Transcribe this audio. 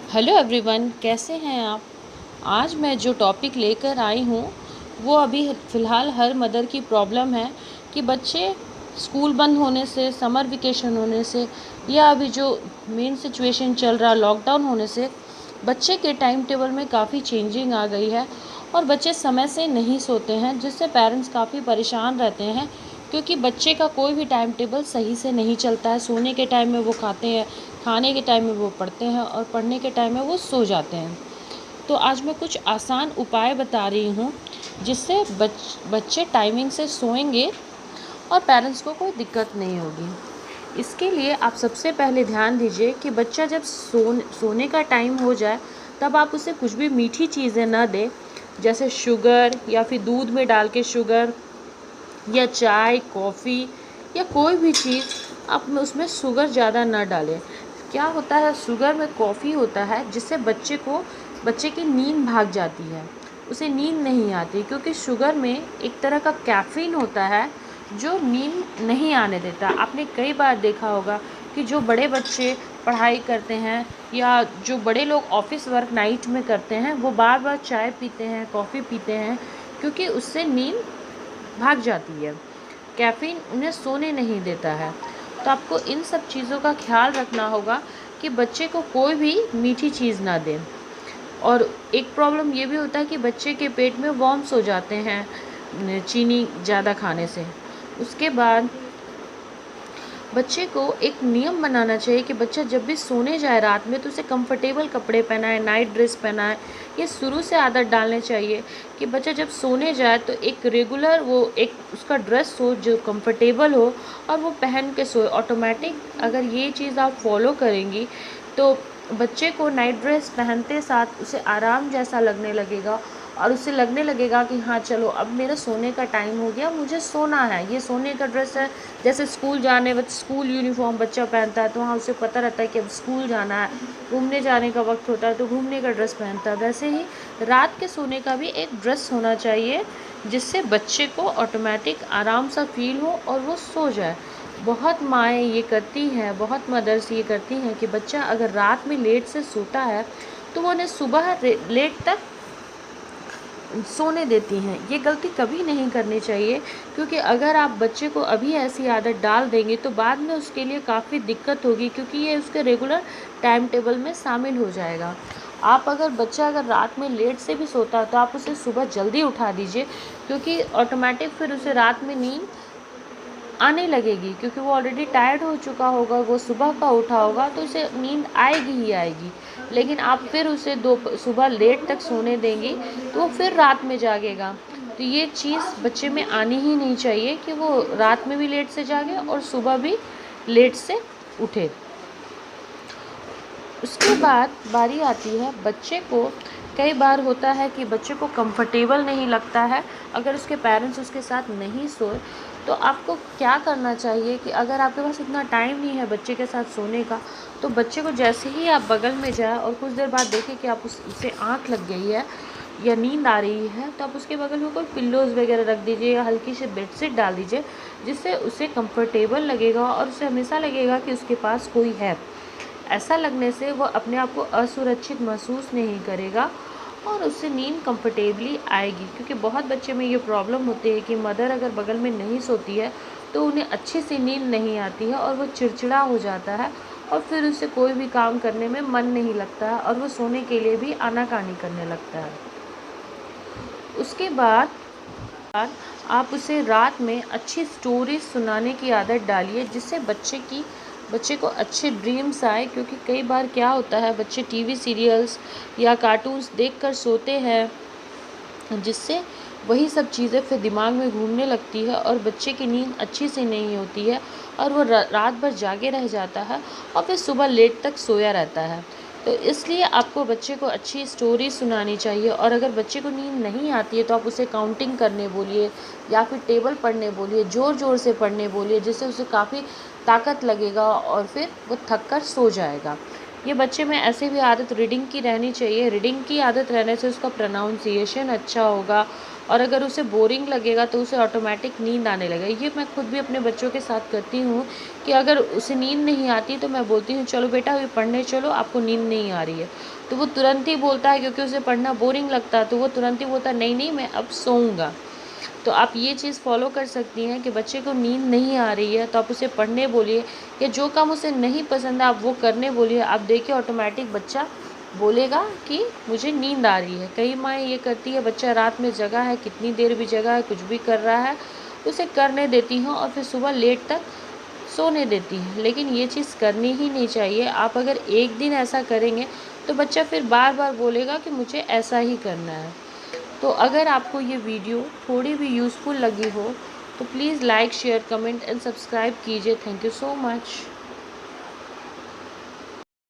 Hello everyone, कैसे हैं आप। आज मैं जो टॉपिक लेकर आई हूँ वो अभी फ़िलहाल हर मदर की प्रॉब्लम है कि बच्चे स्कूल बंद होने से, समर वेकेशन होने से या अभी जो मेन सिचुएशन चल रहा लॉकडाउन होने से बच्चे के टाइम टेबल में काफ़ी चेंजिंग आ गई है और बच्चे समय से नहीं सोते हैं, जिससे पेरेंट्स काफ़ी परेशान रहते हैं क्योंकि बच्चे का कोई भी टाइम टेबल सही से नहीं चलता है। सोने के टाइम में वो खाते हैं, खाने के टाइम में वो पढ़ते हैं और पढ़ने के टाइम में वो सो जाते हैं। तो आज मैं कुछ आसान उपाय बता रही हूँ जिससे बच्चे टाइमिंग से सोएंगे और पेरेंट्स को कोई दिक्कत नहीं होगी। इसके लिए आप सबसे पहले ध्यान दीजिए कि बच्चा जब सोने का टाइम हो जाए तब आप उसे कुछ भी मीठी चीज़ें ना दें, जैसे शुगर या फिर दूध में डाल के शुगर या चाय, कॉफ़ी या कोई भी चीज़ आप उसमें शुगर ज़्यादा ना डालें। क्या होता है, शुगर में कॉफ़ी होता है जिससे बच्चे की नींद भाग जाती है, उसे नींद नहीं आती क्योंकि शुगर में एक तरह का कैफ़ीन होता है जो नींद नहीं आने देता। आपने कई बार देखा होगा कि जो बड़े बच्चे पढ़ाई करते हैं या जो बड़े लोग ऑफिस वर्क नाइट में करते हैं वो बार बार चाय पीते हैं, कॉफ़ी पीते हैं क्योंकि उससे नींद भाग जाती है। कैफ़ीन उन्हें सोने नहीं देता है। तो आपको इन सब चीज़ों का ख्याल रखना होगा कि बच्चे को कोई भी मीठी चीज़ ना दें। और एक प्रॉब्लम ये भी होता है कि बच्चे के पेट में वॉर्म्स हो जाते हैं चीनी ज़्यादा खाने से। उसके बाद बच्चे को एक नियम बनाना चाहिए कि बच्चा जब भी सोने जाए रात में तो उसे कंफर्टेबल कपड़े पहनाए, नाइट ड्रेस पहनाए। ये शुरू से आदत डालने चाहिए कि बच्चा जब सोने जाए तो एक रेगुलर वो एक उसका ड्रेस हो जो कंफर्टेबल हो और वो पहन के सोए ऑटोमेटिक। अगर ये चीज़ आप फॉलो करेंगी तो बच्चे को नाइट ड्रेस पहनते साथ उसे आराम जैसा लगने लगेगा और उसे लगने लगेगा कि हाँ चलो अब मेरा सोने का टाइम हो गया, मुझे सोना है। ये सोने का ड्रेस है, जैसे स्कूल जाने वक्त स्कूल यूनिफॉर्म बच्चा पहनता है तो हाँ उसे पता रहता है कि अब स्कूल जाना है। घूमने जाने का वक्त होता है तो घूमने का ड्रेस पहनता है। वैसे ही रात के सोने का भी एक ड्रेस होना चाहिए जिससे बच्चे को ऑटोमेटिक आराम सा फील हो और वो सो जाए। बहुत माएँ ये करती हैं, बहुत मदर्स ये करती हैं कि बच्चा अगर रात में लेट से सोता है तो वो उन्हें सुबह लेट तक सोने देती हैं। ये गलती कभी नहीं करनी चाहिए क्योंकि अगर आप बच्चे को अभी ऐसी आदत डाल देंगे तो बाद में उसके लिए काफ़ी दिक्कत होगी क्योंकि ये उसके रेगुलर टाइम टेबल में शामिल हो जाएगा। आप बच्चा अगर रात में लेट से भी सोता है तो आप उसे सुबह जल्दी उठा दीजिए क्योंकि ऑटोमेटिक फिर उसे रात में नींद आने लगेगी क्योंकि वो ऑलरेडी टायर्ड हो चुका होगा, वो सुबह का उठा होगा तो उसे नींद आएगी ही आएगी। लेकिन आप फिर उसे सुबह लेट तक सोने देंगी तो वो फिर रात में जागेगा। तो ये चीज़ बच्चे में आनी ही नहीं चाहिए कि वो रात में भी लेट से जागे और सुबह भी लेट से उठे। उसके बाद बारी आती है बच्चे को, कई बार होता है कि बच्चे को कंफर्टेबल नहीं लगता है अगर उसके पेरेंट्स उसके साथ नहीं सोए। तो आपको क्या करना चाहिए कि अगर आपके पास इतना टाइम नहीं है बच्चे के साथ सोने का तो बच्चे को जैसे ही आप बगल में जाए और कुछ देर बाद देखें कि आप उसे आँख लग गई है या नींद आ रही है तो आप उसके बगल में कोई पिल्लोज़ वगैरह रख दीजिए या हल्की सी बेडशीट डाल दीजिए जिससे उसे कंफर्टेबल लगेगा और उसे हमेशा लगेगा कि उसके पास कोई है। ऐसा लगने से वो अपने आप को असुरक्षित महसूस नहीं करेगा और उससे नींद कंफर्टेबली आएगी। क्योंकि बहुत बच्चे में ये प्रॉब्लम होती है कि मदर अगर बगल में नहीं सोती है तो उन्हें अच्छी सी नींद नहीं आती है और वो चिड़चिड़ा हो जाता है और फिर उसे कोई भी काम करने में मन नहीं लगता है और वो सोने के लिए भी आनाकानी करने लगता है। उसके बाद आप उसे रात में अच्छी स्टोरी सुनाने की आदत डालिए जिससे बच्चे को अच्छे ड्रीम्स आए। क्योंकि कई बार क्या होता है बच्चे टीवी सीरियल्स या कार्टून्स देखकर सोते हैं जिससे वही सब चीज़ें फिर दिमाग में घूमने लगती है और बच्चे की नींद अच्छी से नहीं होती है और वो रात भर जागे रह जाता है और फिर सुबह लेट तक सोया रहता है। तो इसलिए आपको बच्चे को अच्छी स्टोरी सुनानी चाहिए और अगर बच्चे को नींद नहीं आती है तो आप उसे काउंटिंग करने बोलिए या फिर टेबल पढ़ने बोलिए, ज़ोर ज़ोर से पढ़ने बोलिए जिससे उसे काफ़ी ताकत लगेगा और फिर वो थक कर सो जाएगा। ये बच्चे में ऐसे भी आदत रीडिंग की रहनी चाहिए। रीडिंग की आदत रहने से उसका प्रोनाउंसिएशन अच्छा होगा और अगर उसे बोरिंग लगेगा तो उसे ऑटोमेटिक नींद आने लगेगा। ये मैं खुद भी अपने बच्चों के साथ करती हूँ कि अगर उसे नींद नहीं आती तो मैं बोलती हूँ चलो बेटा अभी पढ़ने चलो, आपको नींद नहीं आ रही है, तो वो तुरंत ही बोलता है, क्योंकि उसे पढ़ना बोरिंग लगता है तो वो तुरंत ही बोलता है नहीं नहीं मैं अब सोऊंगा। तो आप ये चीज़ फॉलो कर सकती हैं कि बच्चे को नींद नहीं आ रही है तो आप उसे पढ़ने बोलिए, या जो काम उसे नहीं पसंद है आप वो करने बोलिए। आप देखिए ऑटोमेटिक बच्चा बोलेगा कि मुझे नींद आ रही है। कई माएँ ये करती है, बच्चा रात में जगा है, कितनी देर भी जगा है, कुछ भी कर रहा है, उसे करने देती हूँ और फिर सुबह लेट तक सोने देती हैं। लेकिन ये चीज़ करनी ही नहीं चाहिए। आप अगर एक दिन ऐसा करेंगे तो बच्चा फिर बार बार बोलेगा कि मुझे ऐसा ही करना है। तो अगर आपको ये वीडियो थोड़ी भी यूज़फुल लगी हो तो please like share comment and subscribe कीजिए। Thank you so much.